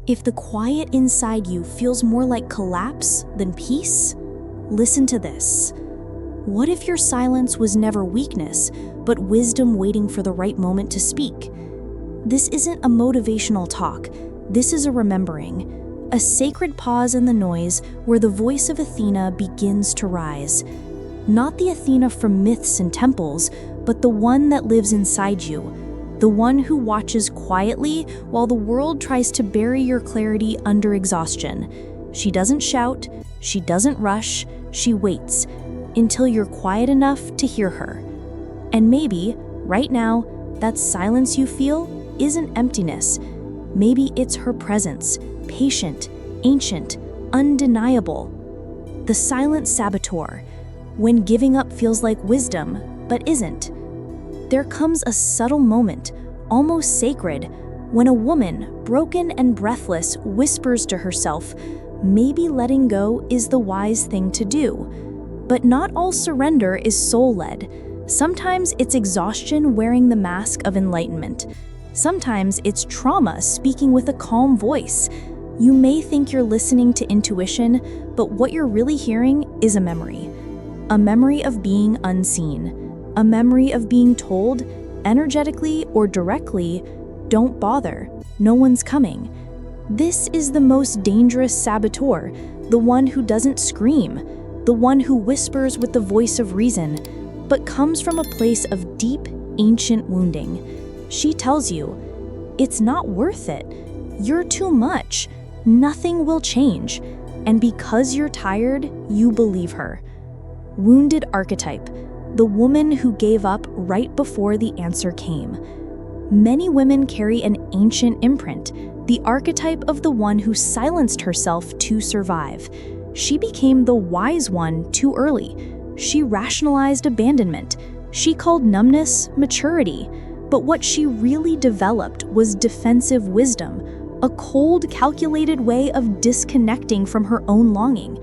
If the quiet inside you feels more like collapse than peace, listen to this. What if your silence was never weakness, but wisdom waiting for the right moment to speak? This isn't a motivational talk. This is a remembering, a sacred pause in the noise where the voice of Athena begins to rise. Not the Athena from myths and temples, but the one that lives inside you, the one who watches quietly while the world tries to bury your clarity under exhaustion. She doesn't shout, she doesn't rush, she waits until you're quiet enough to hear her. And maybe, right now, that silence you feel isn't emptiness. Maybe it's her presence, patient, ancient, undeniable. The Silent Saboteur, when giving up feels like wisdom, but isn't. There comes a subtle moment, almost sacred, when a woman, broken and breathless, whispers to herself, maybe letting go is the wise thing to do. But not all surrender is soul-led. Sometimes it's exhaustion wearing the mask of enlightenment. Sometimes it's trauma speaking with a calm voice. You may think you're listening to intuition, but what you're really hearing is a memory. A memory of being unseen. A memory of being told, energetically or directly, don't bother, no one's coming. This is the most dangerous saboteur, the one who doesn't scream, the one who whispers with the voice of reason, but comes from a place of deep, ancient wounding. She tells you, it's not worth it, you're too much, nothing will change, and because you're tired, you believe her. Wounded archetype, the woman who gave up right before the answer came. Many women carry an ancient imprint, the archetype of the one who silenced herself to survive. She became the wise one too early. She rationalized abandonment. She called numbness maturity. But what she really developed was defensive wisdom, a cold, calculated way of disconnecting from her own longing.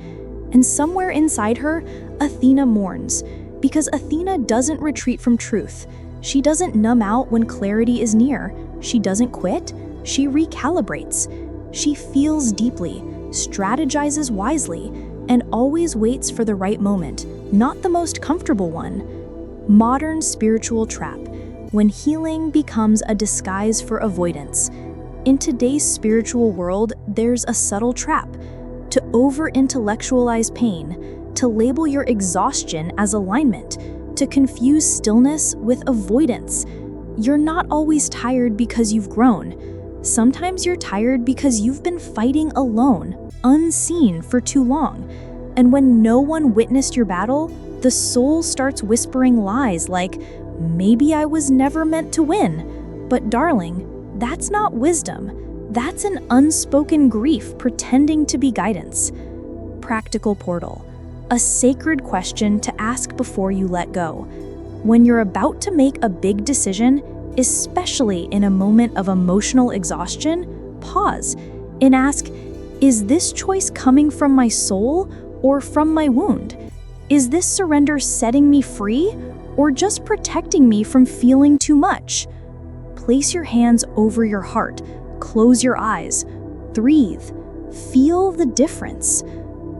And somewhere inside her, Athena mourns, because Athena doesn't retreat from truth. She doesn't numb out when clarity is near. She doesn't quit. She recalibrates. She feels deeply, strategizes wisely, and always waits for the right moment, not the most comfortable one. Modern spiritual trap, when healing becomes a disguise for avoidance. In today's spiritual world, there's a subtle trap to over-intellectualize pain, to label your exhaustion as alignment, to confuse stillness with avoidance. You're not always tired because you've grown. Sometimes you're tired because you've been fighting alone, unseen for too long. And when no one witnessed your battle, the soul starts whispering lies like, maybe I was never meant to win. But darling, that's not wisdom. That's an unspoken grief pretending to be guidance. Practical portal, a sacred question to ask before you let go. When you're about to make a big decision, especially in a moment of emotional exhaustion, pause and ask, is this choice coming from my soul or from my wound? Is this surrender setting me free or just protecting me from feeling too much? Place your hands over your heart, close your eyes, breathe, feel the difference.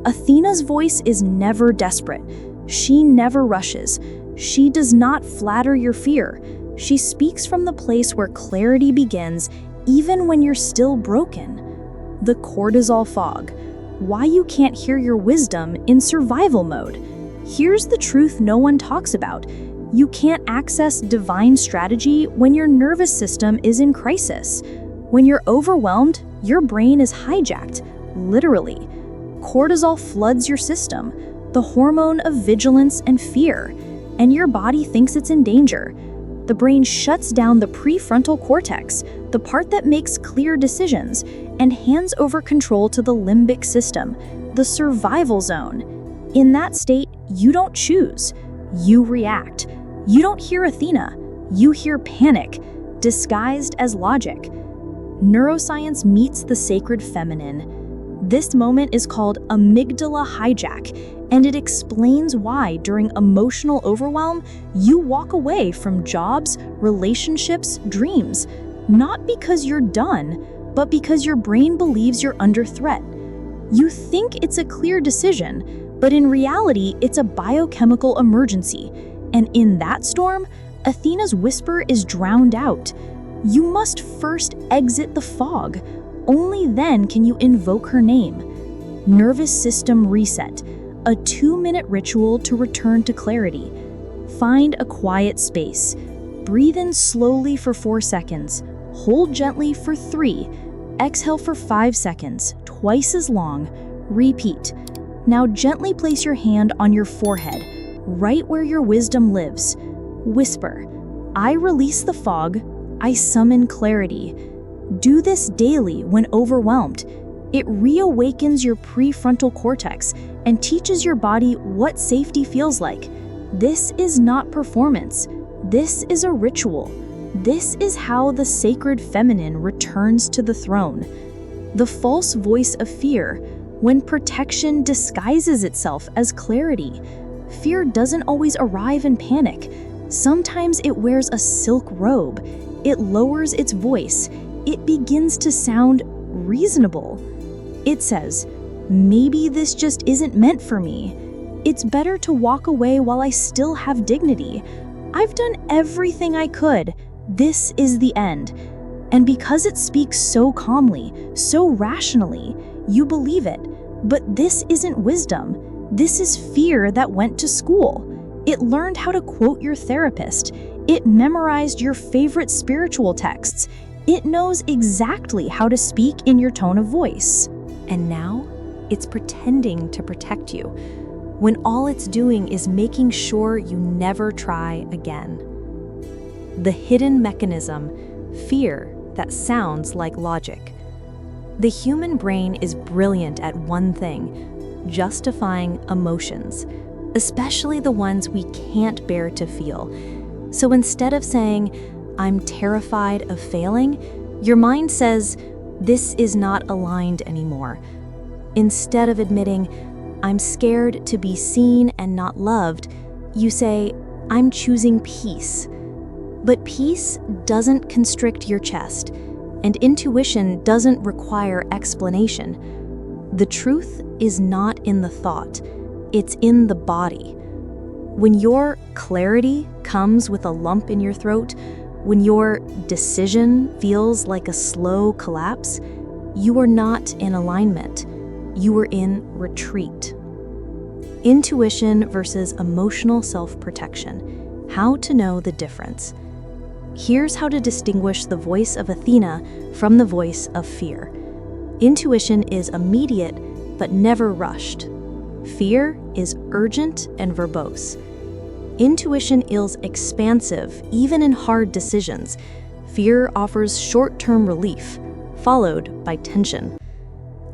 Athena's voice is never desperate. She never rushes. She does not flatter your fear. She speaks from the place where clarity begins, even when you're still broken. The cortisol fog, why you can't hear your wisdom in survival mode. Here's the truth no one talks about. You can't access divine strategy when your nervous system is in crisis. When you're overwhelmed, your brain is hijacked, literally. Cortisol floods your system, the hormone of vigilance and fear, and your body thinks it's in danger. The brain shuts down the prefrontal cortex, the part that makes clear decisions, and hands over control to the limbic system, the survival zone. In that state, you don't choose, you react. You don't hear Athena, you hear panic, disguised as logic. Neuroscience meets the sacred feminine. This moment is called amygdala hijack, and it explains why, during emotional overwhelm, you walk away from jobs, relationships, dreams. Not because you're done, but because your brain believes you're under threat. You think it's a clear decision, but in reality, it's a biochemical emergency. And in that storm, Athena's whisper is drowned out. You must first exit the fog. Only then can you invoke her name. Nervous system reset, a 2-minute ritual to return to clarity. Find a quiet space. Breathe in slowly for 4 seconds. Hold gently for 3. Exhale for 5 seconds, twice as long. Repeat. Now gently place your hand on your forehead, right where your wisdom lives. Whisper, I release the fog, I summon clarity. Do this daily when overwhelmed. It reawakens your prefrontal cortex and teaches your body what safety feels like. This is not performance. This is a ritual. This is how the sacred feminine returns to the throne. The false voice of fear, when protection disguises itself as clarity. Fear doesn't always arrive in panic. Sometimes it wears a silk robe. It lowers its voice. It begins to sound reasonable. It says, maybe this just isn't meant for me. It's better to walk away while I still have dignity. I've done everything I could. This is the end. And because it speaks so calmly, so rationally, you believe it. But this isn't wisdom. This is fear that went to school. It learned how to quote your therapist. It memorized your favorite spiritual texts. It knows exactly how to speak in your tone of voice. And now, it's pretending to protect you, when all it's doing is making sure you never try again. The hidden mechanism, fear that sounds like logic. The human brain is brilliant at one thing, justifying emotions, especially the ones we can't bear to feel. So instead of saying, I'm terrified of failing, your mind says, this is not aligned anymore. Instead of admitting, I'm scared to be seen and not loved, you say, I'm choosing peace. But peace doesn't constrict your chest, and intuition doesn't require explanation. The truth is not in the thought, it's in the body. When your clarity comes with a lump in your throat, when your decision feels like a slow collapse, you are not in alignment. You are in retreat. Intuition versus emotional self-protection. How to know the difference. Here's how to distinguish the voice of Athena from the voice of fear. Intuition is immediate, but never rushed. Fear is urgent and verbose. Intuition is expansive, even in hard decisions. Fear offers short-term relief, followed by tension.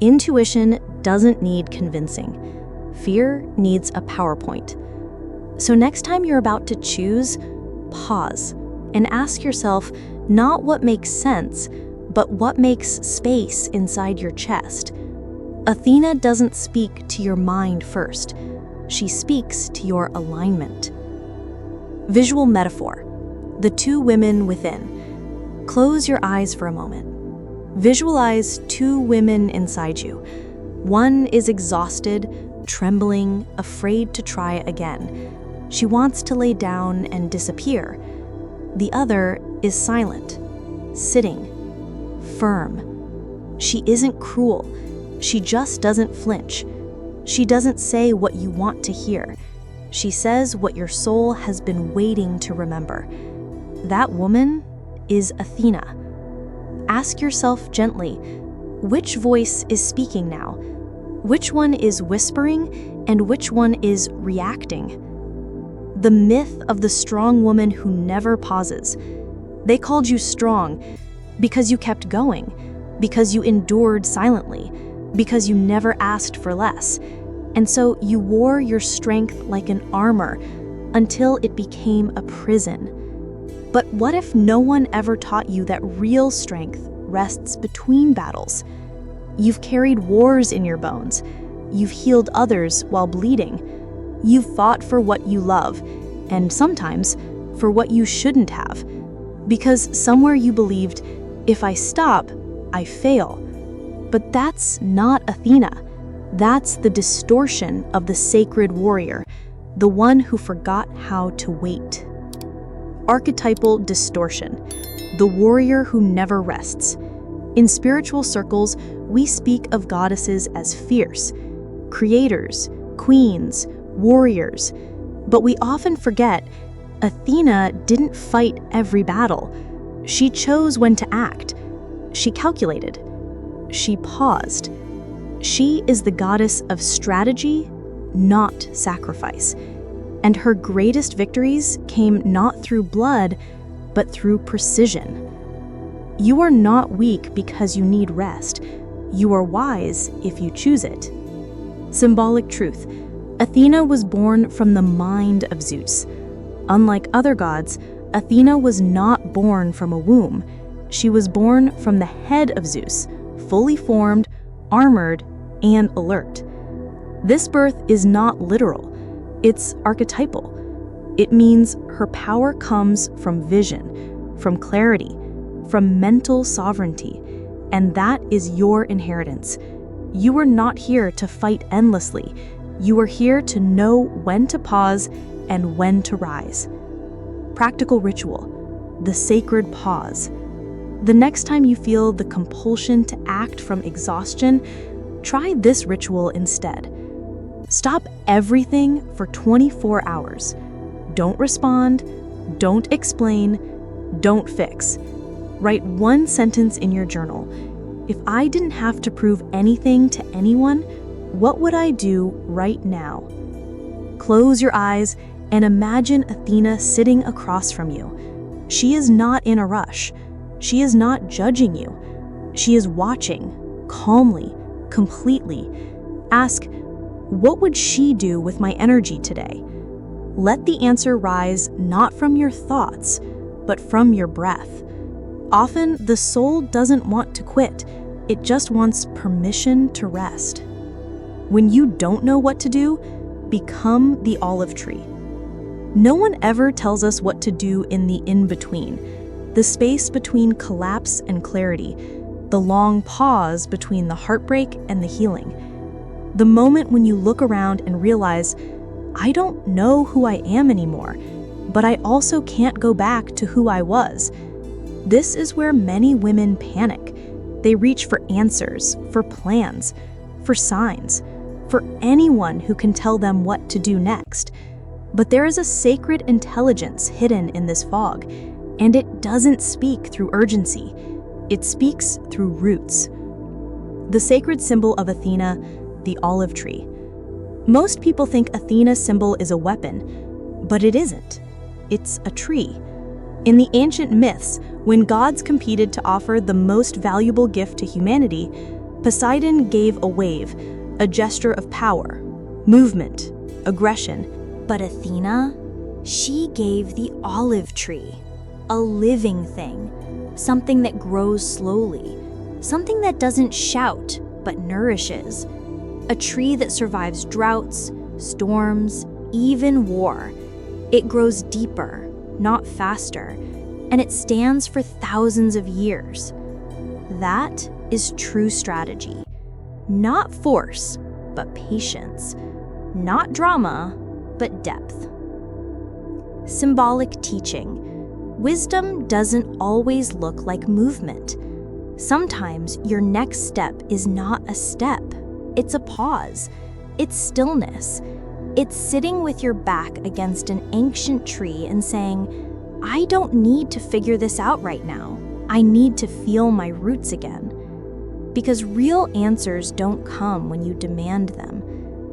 Intuition doesn't need convincing. Fear needs a PowerPoint. So next time you're about to choose, pause and ask yourself not what makes sense, but what makes space inside your chest. Athena doesn't speak to your mind first. She speaks to your alignment. Visual metaphor. The two women within. Close your eyes for a moment. Visualize two women inside you. One is exhausted, trembling, afraid to try again. She wants to lay down and disappear. The other is silent, sitting, firm. She isn't cruel. She just doesn't flinch. She doesn't say what you want to hear. She says what your soul has been waiting to remember. That woman is Athena. Ask yourself gently, which voice is speaking now? Which one is whispering and which one is reacting? The myth of the strong woman who never pauses. They called you strong because you kept going, because you endured silently, because you never asked for less. And so you wore your strength like an armor until it became a prison. But what if no one ever taught you that real strength rests between battles? You've carried wars in your bones. You've healed others while bleeding. You've fought for what you love, and sometimes for what you shouldn't have. Because somewhere you believed, if I stop, I fail. But that's not Athena. That's the distortion of the sacred warrior, the one who forgot how to wait. Archetypal distortion, the warrior who never rests. In spiritual circles, we speak of goddesses as fierce, creators, queens, warriors. But we often forget Athena didn't fight every battle. She chose when to act. She calculated. She paused. She is the goddess of strategy, not sacrifice. And her greatest victories came not through blood, but through precision. You are not weak because you need rest. You are wise if you choose it. Symbolic truth. Athena was born from the mind of Zeus. Unlike other gods, Athena was not born from a womb. She was born from the head of Zeus, fully formed, armored, and alert. This birth is not literal. It's archetypal. It means her power comes from vision, from clarity, from mental sovereignty, and that is your inheritance. You are not here to fight endlessly. You are here to know when to pause and when to rise. Practical ritual, the sacred pause. The next time you feel the compulsion to act from exhaustion, try this ritual instead. Stop everything for 24 hours. Don't respond, don't explain, don't fix. Write one sentence in your journal. If I didn't have to prove anything to anyone, what would I do right now? Close your eyes and imagine Athena sitting across from you. She is not in a rush. She is not judging you. She is watching, calmly, completely. Ask, what would she do with my energy today? Let the answer rise not from your thoughts, but from your breath. Often, the soul doesn't want to quit. It just wants permission to rest. When you don't know what to do, become the olive tree. No one ever tells us what to do in the in-between, the space between collapse and clarity, the long pause between the heartbreak and the healing. The moment when you look around and realize, I don't know who I am anymore, but I also can't go back to who I was. This is where many women panic. They reach for answers, for plans, for signs, for anyone who can tell them what to do next. But there is a sacred intelligence hidden in this fog, and it doesn't speak through urgency. It speaks through roots. The sacred symbol of Athena, the olive tree. Most people think Athena's symbol is a weapon, but it isn't. It's a tree. In the ancient myths, when gods competed to offer the most valuable gift to humanity, Poseidon gave a wave, a gesture of power, movement, aggression. But Athena, she gave the olive tree, a living thing, something that grows slowly, something that doesn't shout but nourishes, a tree that survives droughts, storms, even war. It grows deeper, not faster, and it stands for thousands of years. That is true strategy. Not force, but patience. Not drama, but depth. Symbolic teaching. Wisdom doesn't always look like movement. Sometimes your next step is not a step. It's a pause. It's stillness. It's sitting with your back against an ancient tree and saying, I don't need to figure this out right now. I need to feel my roots again. Because real answers don't come when you demand them.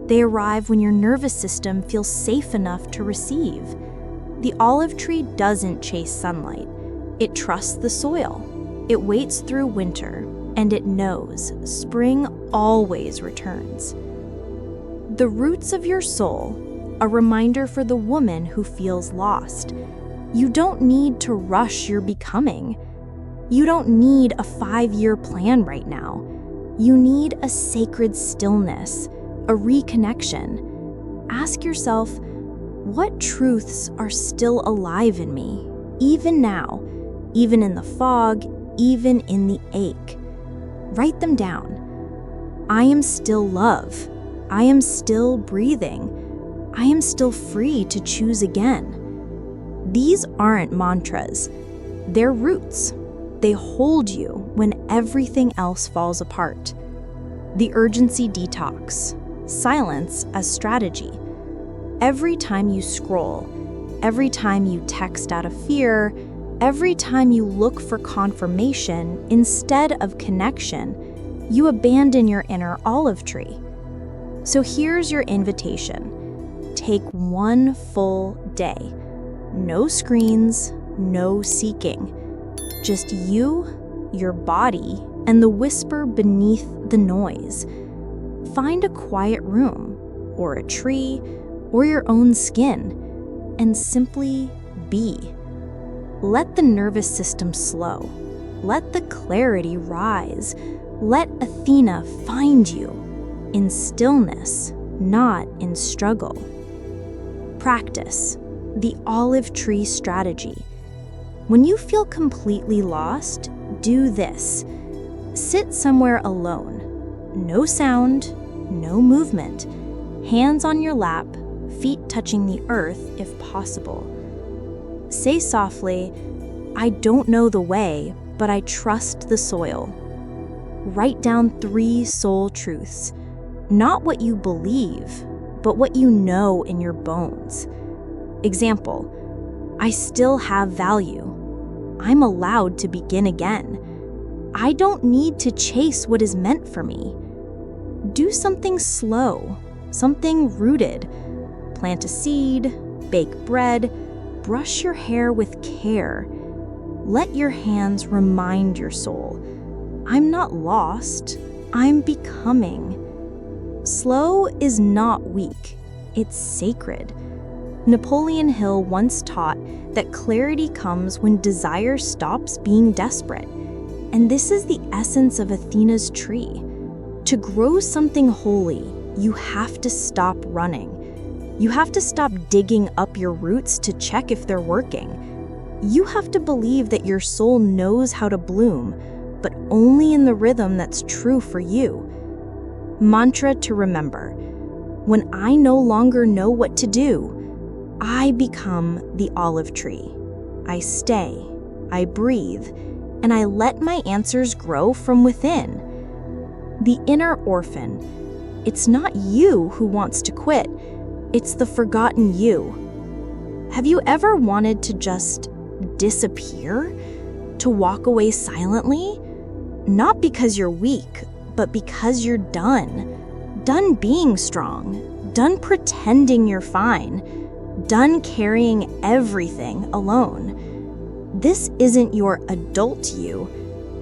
They arrive when your nervous system feels safe enough to receive. The olive tree doesn't chase sunlight. It trusts the soil. It waits through winter, and it knows spring always returns. The roots of your soul, a reminder for the woman who feels lost. You don't need to rush your becoming. You don't need a 5-year plan right now. You need a sacred stillness, a reconnection. Ask yourself, what truths are still alive in me, even now, even in the fog, even in the ache? Write them down. I am still love. I am still breathing. I am still free to choose again. These aren't mantras. They're roots. They hold you when everything else falls apart. The urgency detox. Silence as strategy. Every time you scroll, every time you text out of fear, every time you look for confirmation instead of connection, you abandon your inner olive tree. So here's your invitation. Take one full day. No screens, no seeking. Just you, your body, and the whisper beneath the noise. Find a quiet room, or a tree, or your own skin, and simply be. Let the nervous system slow. Let the clarity rise. Let Athena find you in stillness, not in struggle. Practice the olive tree strategy. When you feel completely lost, do this. Sit somewhere alone. No sound, no movement. Hands on your lap, feet touching the earth if possible. Say softly, I don't know the way, but I trust the soil. Write down 3 soul truths. Not what you believe, but what you know in your bones. Example, I still have value. I'm allowed to begin again. I don't need to chase what is meant for me. Do something slow, something rooted. Plant a seed, bake bread, brush your hair with care. Let your hands remind your soul, I'm not lost, I'm becoming. Slow is not weak, it's sacred. Napoleon Hill once taught that clarity comes when desire stops being desperate. And this is the essence of Athena's tree. To grow something holy, you have to stop running. You have to stop digging up your roots to check if they're working. You have to believe that your soul knows how to bloom, but only in the rhythm that's true for you. Mantra to remember. When I no longer know what to do, I become the olive tree. I stay, I breathe, and I let my answers grow from within. The inner orphan. It's not you who wants to quit, it's the forgotten you. Have you ever wanted to just disappear? To walk away silently? Not because you're weak, but because you're done. Done being strong. Done pretending you're fine. Done carrying everything alone. This isn't your adult you.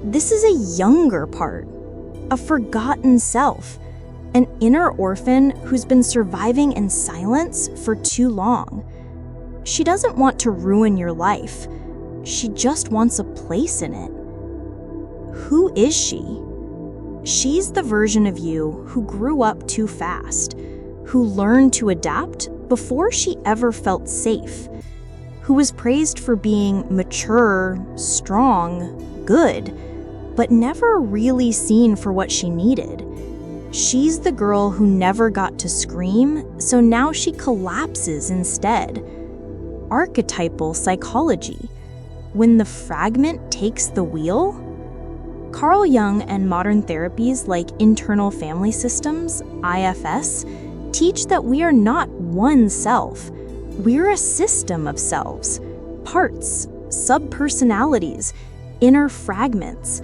This is a younger part. A forgotten self. An inner orphan who's been surviving in silence for too long. She doesn't want to ruin your life. She just wants a place in it. Who is she? She's the version of you who grew up too fast, who learned to adapt before she ever felt safe, who was praised for being mature, strong, good, but never really seen for what she needed. She's the girl who never got to scream, so now she collapses instead. Archetypal psychology. When the fragment takes the wheel? Carl Jung and modern therapies like internal family systems, IFS, teach that we are not one self. We're a system of selves, parts, subpersonalities, inner fragments.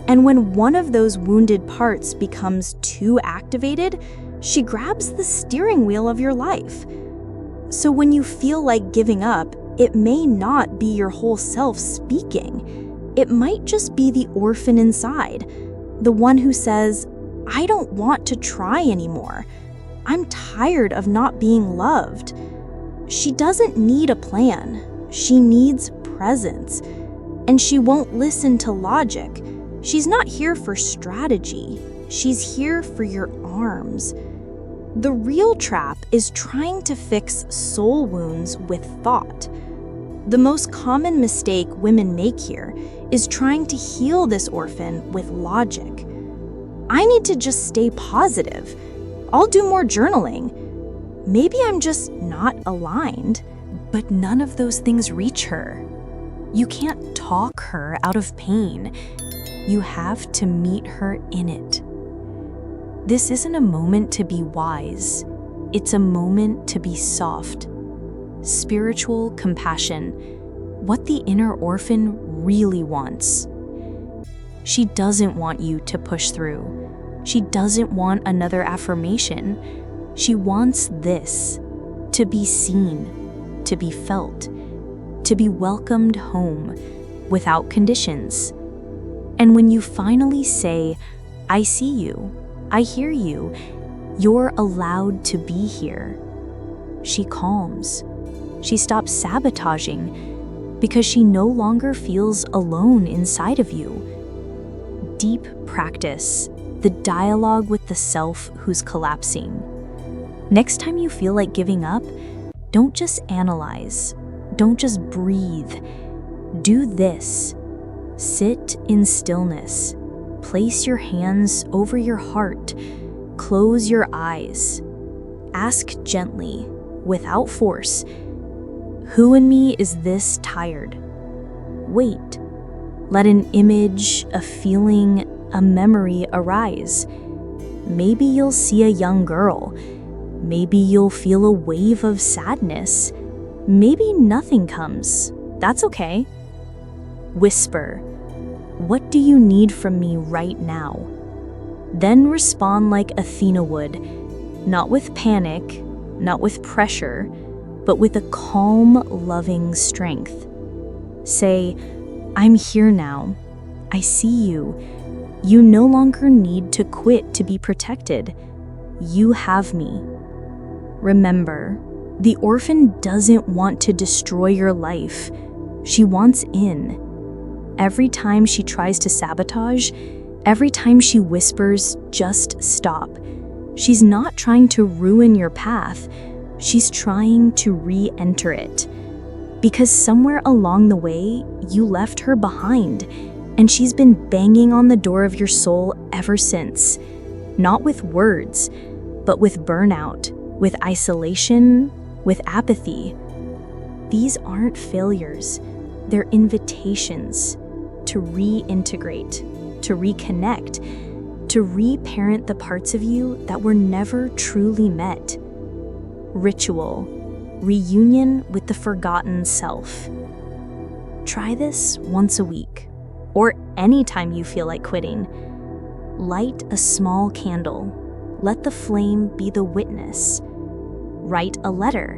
And when one of those wounded parts becomes too activated, she grabs the steering wheel of your life. So when you feel like giving up, it may not be your whole self speaking. It might just be the orphan inside, the one who says, I don't want to try anymore. I'm tired of not being loved. She doesn't need a plan. She needs presence. And she won't listen to logic. She's not here for strategy. She's here for your arms. The real trap is trying to fix soul wounds with thought. The most common mistake women make here is trying to heal this orphan with logic. I need to just stay positive. I'll do more journaling. Maybe I'm just not aligned. But none of those things reach her. You can't talk her out of pain. You have to meet her in it. This isn't a moment to be wise. It's a moment to be soft. Spiritual compassion. What the inner orphan really wants. She doesn't want you to push through. She doesn't want another affirmation. She wants this, to be seen, to be felt, to be welcomed home without conditions. And when you finally say, I see you, I hear you, you're allowed to be here, she calms. She stops sabotaging because she no longer feels alone inside of you. Deep practice, the dialogue with the self who's collapsing. Next time you feel like giving up, don't just analyze. Don't just breathe. Do this. Sit in stillness. Place your hands over your heart. Close your eyes. Ask gently, without force, who in me is this tired? Wait. Let an image, a feeling, a memory arise. Maybe you'll see a young girl. Maybe you'll feel a wave of sadness. Maybe nothing comes. That's okay. Whisper, what do you need from me right now? Then respond like Athena would, not with panic, not with pressure, but with a calm, loving strength. Say, I'm here now. I see you. You no longer need to quit to be protected. You have me. Remember, the orphan doesn't want to destroy your life. She wants in. Every time she tries to sabotage, every time she whispers, just stop, she's not trying to ruin your path. She's trying to re-enter it. Because somewhere along the way, you left her behind, and she's been banging on the door of your soul ever since. Not with words, but with burnout, with isolation, with apathy. These aren't failures. They're invitations to reintegrate, to reconnect, to reparent the parts of you that were never truly met. Ritual, reunion with the forgotten self. Try this once a week, or anytime you feel like quitting. Light a small candle. Let the flame be the witness. Write a letter,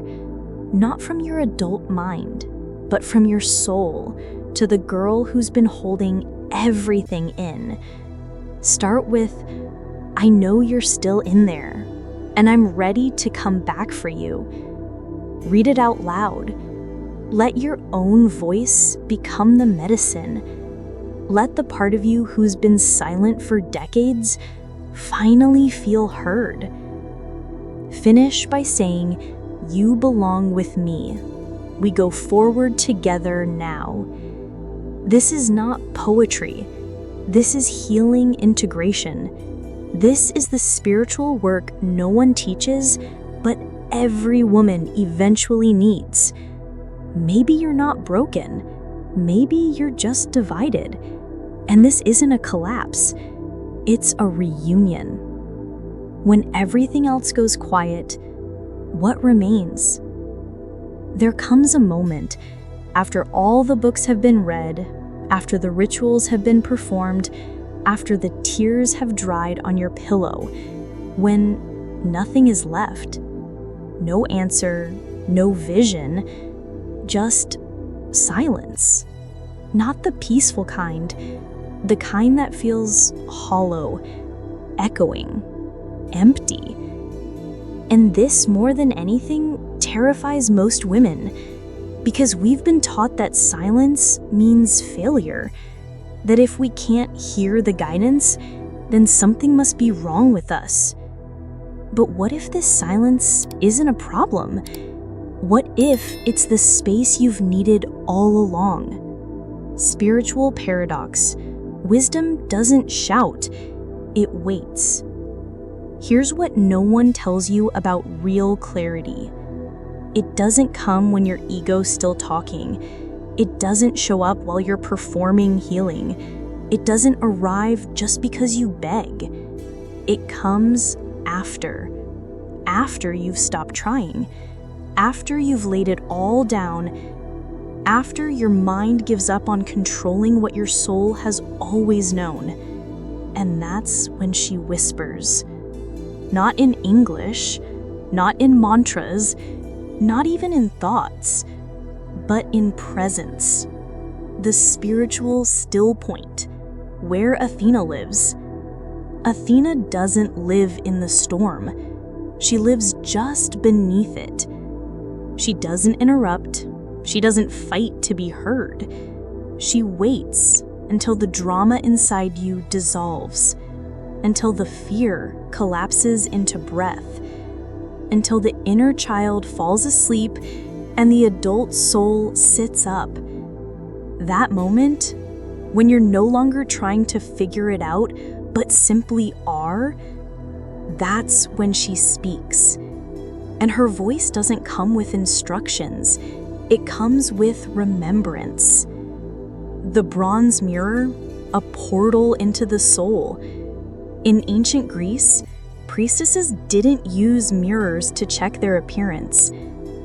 not from your adult mind, but from your soul, to the girl who's been holding everything in. Start with, I know you're still in there, and I'm ready to come back for you. Read it out loud. Let your own voice become the medicine. Let the part of you who's been silent for decades finally feel heard. Finish by saying, you belong with me. We go forward together now. This is not poetry. This is healing integration. This is the spiritual work no one teaches, but every woman eventually needs. Maybe you're not broken. Maybe you're just divided. And this isn't a collapse. It's a reunion. When everything else goes quiet, what remains? There comes a moment, after all the books have been read, after the rituals have been performed, after the tears have dried on your pillow, when nothing is left. No answer, no vision, just silence. Not the peaceful kind, the kind that feels hollow, echoing, empty. And this, more than anything, terrifies most women, because we've been taught that silence means failure, that if we can't hear the guidance, then something must be wrong with us. But what if this silence isn't a problem? What if it's the space you've needed all along? Spiritual paradox. Wisdom doesn't shout. it waits. Here's what no one tells you about real clarity. It doesn't come when your ego's still talking. It doesn't show up while you're performing healing. It doesn't arrive just because you beg. It comes after you've stopped trying, after you've laid it all down, after your mind gives up on controlling what your soul has always known. And that's when she whispers. Not in English, not in mantras, not even in thoughts, but in presence. The spiritual still point, where Athena lives. Athena doesn't live in the storm. She lives just beneath it. She doesn't interrupt. She doesn't fight to be heard. She waits until the drama inside you dissolves, until the fear collapses into breath, until the inner child falls asleep and the adult soul sits up. That moment, when you're no longer trying to figure it out, but simply are, that's when she speaks. And her voice doesn't come with instructions. It comes with remembrance. The bronze mirror, a portal into the soul. In ancient Greece, priestesses didn't use mirrors to check their appearance.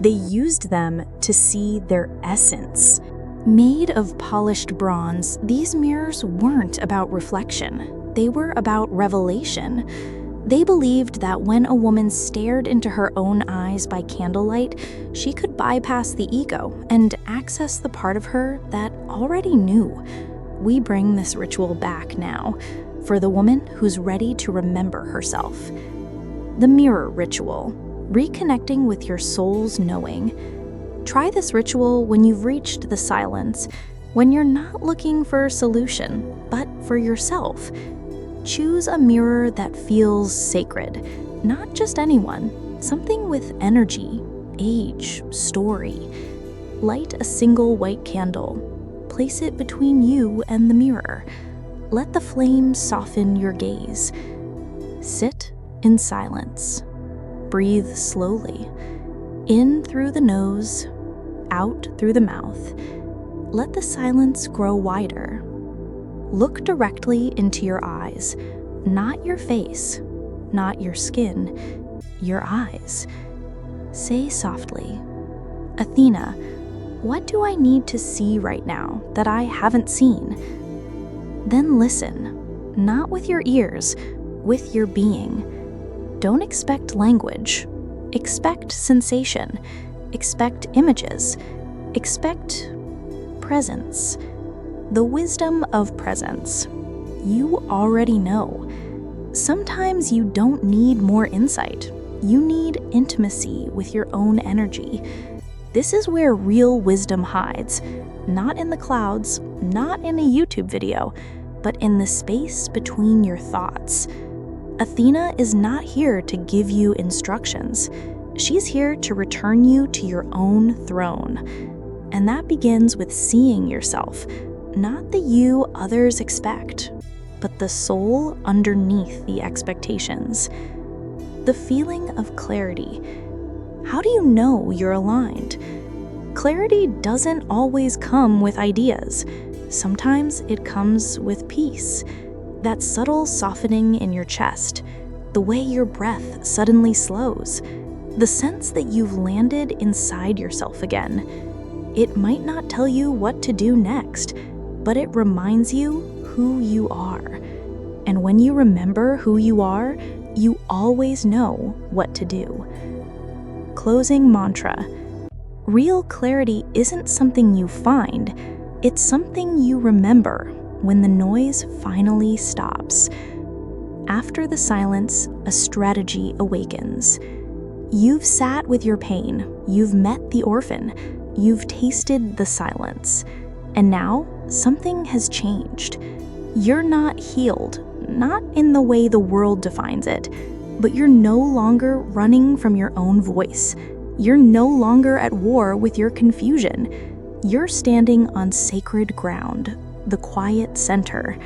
They used them to see their essence. Made of polished bronze, these mirrors weren't about reflection. They were about revelation. They believed that when a woman stared into her own eyes by candlelight, she could bypass the ego and access the part of her that already knew. We bring this ritual back now, for the woman who's ready to remember herself. The mirror ritual, reconnecting with your soul's knowing. Try this ritual when you've reached the silence, when you're not looking for a solution, but for yourself. Choose a mirror that feels sacred, not just anyone, something with energy, age, story. Light a single white candle. Place it between you and the mirror. Let the flame soften your gaze. Sit in silence. Breathe slowly. In through the nose, out through the mouth. Let the silence grow wider. Look directly into your eyes, not your face, not your skin, your eyes. Say softly, Athena, what do I need to see right now that I haven't seen? Then listen, not with your ears, with your being. Don't expect language. Expect sensation. Expect images. Expect presence. The wisdom of presence. You already know. Sometimes you don't need more insight. You need intimacy with your own energy. This is where real wisdom hides. Not in the clouds, not in a YouTube video, but in the space between your thoughts. Athena is not here to give you instructions. She's here to return you to your own throne. And that begins with seeing yourself, not the you others expect, but the soul underneath the expectations. The feeling of clarity. How do you know you're aligned? Clarity doesn't always come with ideas. Sometimes it comes with peace. That subtle softening in your chest, the way your breath suddenly slows, the sense that you've landed inside yourself again. It might not tell you what to do next, but it reminds you who you are. And when you remember who you are, you always know what to do. Closing mantra. Real clarity isn't something you find, it's something you remember when the noise finally stops. After the silence, a strategy awakens. You've sat with your pain, you've met the orphan, you've tasted the silence, and now something has changed. You're not healed, not in the way the world defines it, but you're no longer running from your own voice. You're no longer at war with your confusion. You're standing on sacred ground, the quiet center.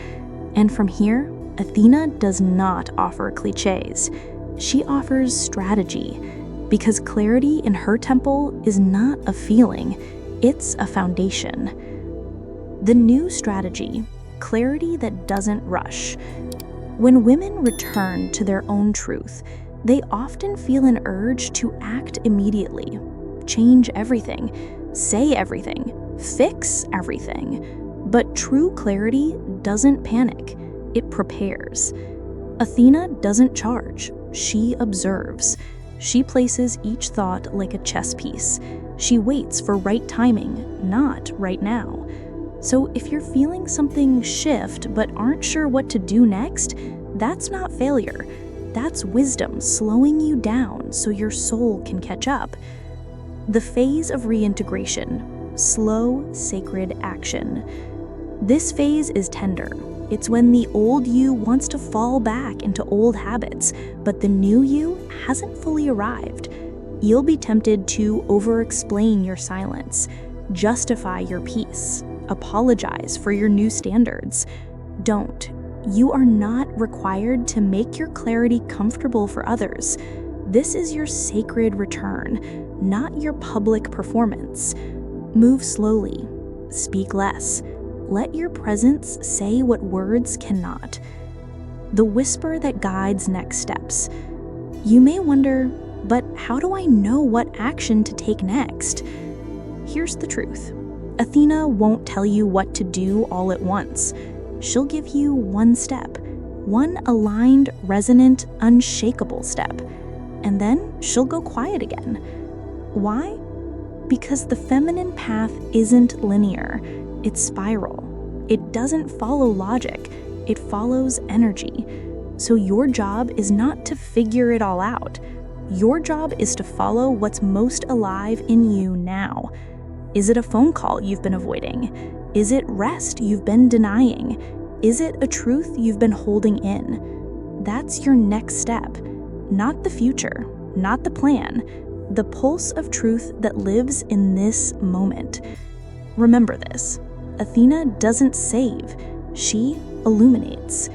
And from here, Athena does not offer cliches. She offers strategy, because clarity in her temple is not a feeling, it's a foundation. The new strategy, clarity that doesn't rush. When women return to their own truth, they often feel an urge to act immediately, change everything, say everything, fix everything. But true clarity doesn't panic, it prepares. Athena doesn't charge, she observes. She places each thought like a chess piece. She waits for right timing, not right now. So if you're feeling something shift but aren't sure what to do next, that's not failure. That's wisdom slowing you down so your soul can catch up. The phase of reintegration, slow, sacred action. This phase is tender. It's when the old you wants to fall back into old habits, but the new you hasn't fully arrived. You'll be tempted to over-explain your silence, justify your peace, apologize for your new standards. Don't. You are not required to make your clarity comfortable for others. This is your sacred return, not your public performance. Move slowly. Speak less. Let your presence say what words cannot. The whisper that guides next steps. You may wonder, but how do I know what action to take next? Here's the truth. Athena won't tell you what to do all at once. She'll give you one step, one aligned, resonant, unshakable step. And then she'll go quiet again. Why? Because the feminine path isn't linear. It's spiral. It doesn't follow logic. It follows energy. So your job is not to figure it all out. Your job is to follow what's most alive in you now. Is it a phone call you've been avoiding? Is it rest you've been denying? Is it a truth you've been holding in? That's your next step. Not the future, not the plan. The pulse of truth that lives in this moment. Remember this. Athena doesn't save, she illuminates.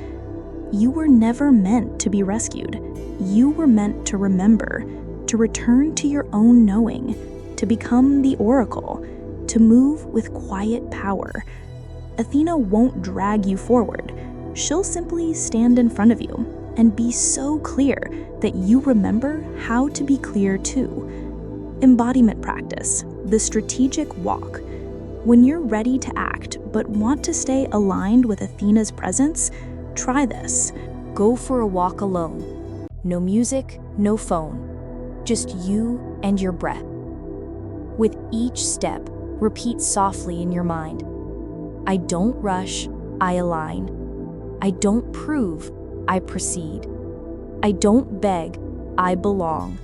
You were never meant to be rescued. You were meant to remember, to return to your own knowing, to become the oracle, to move with quiet power. Athena won't drag you forward. She'll simply stand in front of you and be so clear that you remember how to be clear too. Embodiment practice, the strategic walk. When you're ready to act but want to stay aligned with Athena's presence, try this. Go for a walk alone. No music, no phone. Just you and your breath. With each step, repeat softly in your mind. I don't rush, I align. I don't prove, I proceed. I don't beg, I belong.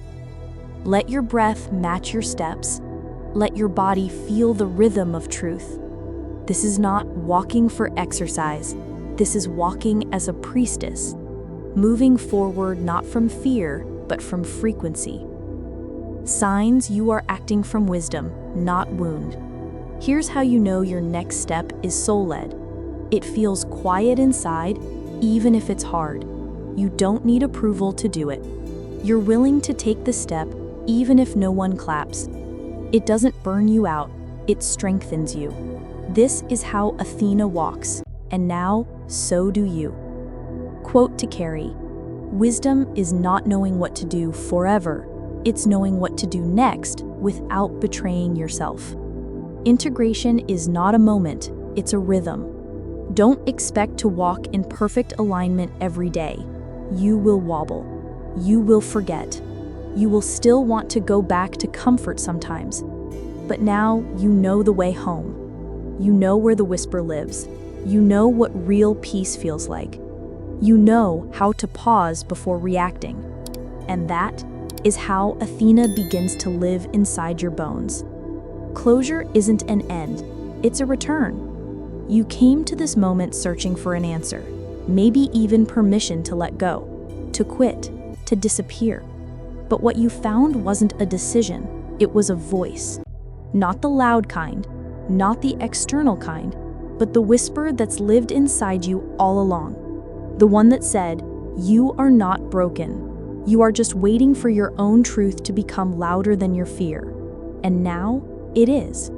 Let your breath match your steps. Let your body feel the rhythm of truth. This is not walking for exercise. This is walking as a priestess, moving forward not from fear, but from frequency. Signs you are acting from wisdom, not wound. Here's how you know your next step is soul-led. It feels quiet inside, even if it's hard. You don't need approval to do it. You're willing to take the step, even if no one claps. It doesn't burn you out, it strengthens you. This is how Athena walks, and now, so do you. Quote to Carrie, "Wisdom is not knowing what to do forever. It's knowing what to do next without betraying yourself." Integration is not a moment, it's a rhythm. Don't expect to walk in perfect alignment every day. You will wobble. You will forget. You will still want to go back to comfort sometimes. But now you know the way home. You know where the whisper lives. You know what real peace feels like. You know how to pause before reacting. And that is how Athena begins to live inside your bones. Closure isn't an end, it's a return. You came to this moment searching for an answer, maybe even permission to let go, to quit, to disappear. But what you found wasn't a decision, it was a voice. Not the loud kind, not the external kind, but the whisper that's lived inside you all along. The one that said, "You are not broken. You are just waiting for your own truth to become louder than your fear." And now, it is.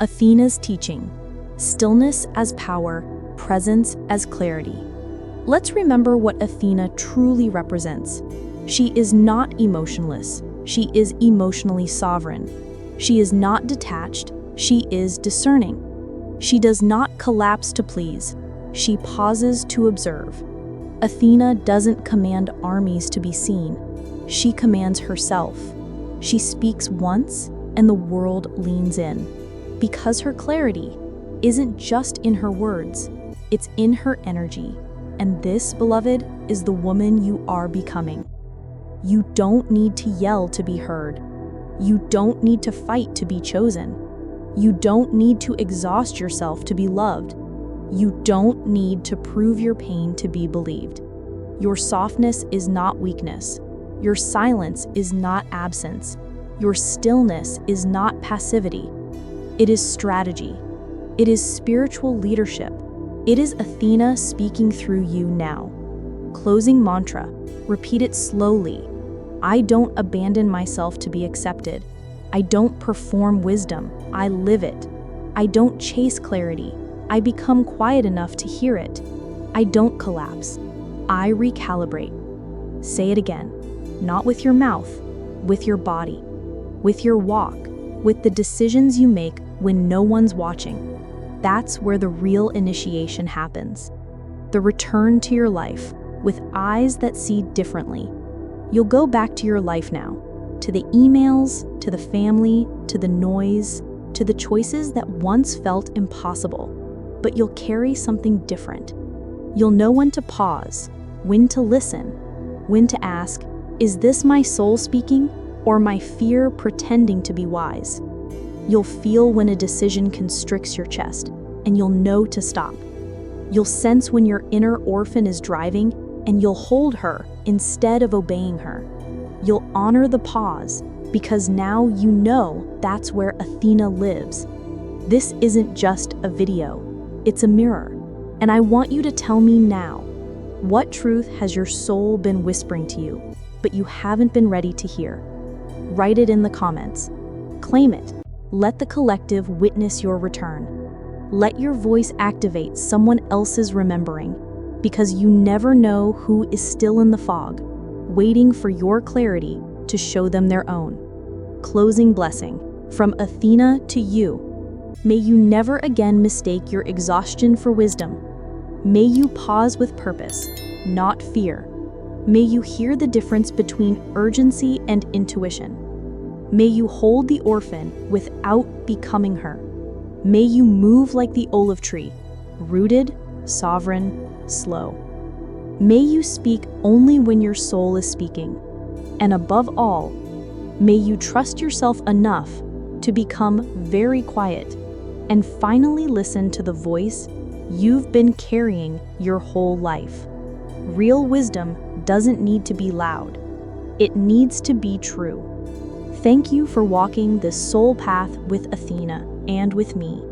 Athena's teaching: stillness as power, presence as clarity. Let's remember what Athena truly represents. She is not emotionless. She is emotionally sovereign. She is not detached. She is discerning. She does not collapse to please. She pauses to observe. Athena doesn't command armies to be seen. She commands herself. She speaks once, and the world leans in. Because her clarity isn't just in her words, it's in her energy. And this, beloved, is the woman you are becoming. You don't need to yell to be heard. You don't need to fight to be chosen. You don't need to exhaust yourself to be loved. You don't need to prove your pain to be believed. Your softness is not weakness. Your silence is not absence. Your stillness is not passivity. It is strategy. It is spiritual leadership. It is Athena speaking through you now. Closing mantra. Repeat it slowly. I don't abandon myself to be accepted. I don't perform wisdom. I live it. I don't chase clarity. I become quiet enough to hear it. I don't collapse. I recalibrate. Say it again. Not with your mouth, with your body, with your walk, with the decisions you make when no one's watching. That's where the real initiation happens. The return to your life with eyes that see differently. You'll go back to your life now, to the emails, to the family, to the noise, to the choices that once felt impossible, but you'll carry something different. You'll know when to pause, when to listen, when to ask, is this my soul speaking or my fear pretending to be wise? You'll feel when a decision constricts your chest, and you'll know to stop. You'll sense when your inner orphan is driving, and you'll hold her instead of obeying her. You'll honor the pause, because now you know that's where Athena lives. This isn't just a video, it's a mirror. And I want you to tell me now, what truth has your soul been whispering to you, but you haven't been ready to hear? Write it in the comments. Claim it. Let the collective witness your return. Let your voice activate someone else's remembering, because you never know who is still in the fog, waiting for your clarity to show them their own. Closing blessing. From Athena to you. May you never again mistake your exhaustion for wisdom. May you pause with purpose, not fear. May you hear the difference between urgency and intuition. May you hold the orphan without becoming her. May you move like the olive tree, rooted, sovereign, slow. May you speak only when your soul is speaking. And above all, may you trust yourself enough to become very quiet and finally listen to the voice you've been carrying your whole life. Real wisdom doesn't need to be loud. It needs to be true. Thank you for walking this soul path with Athena and with me.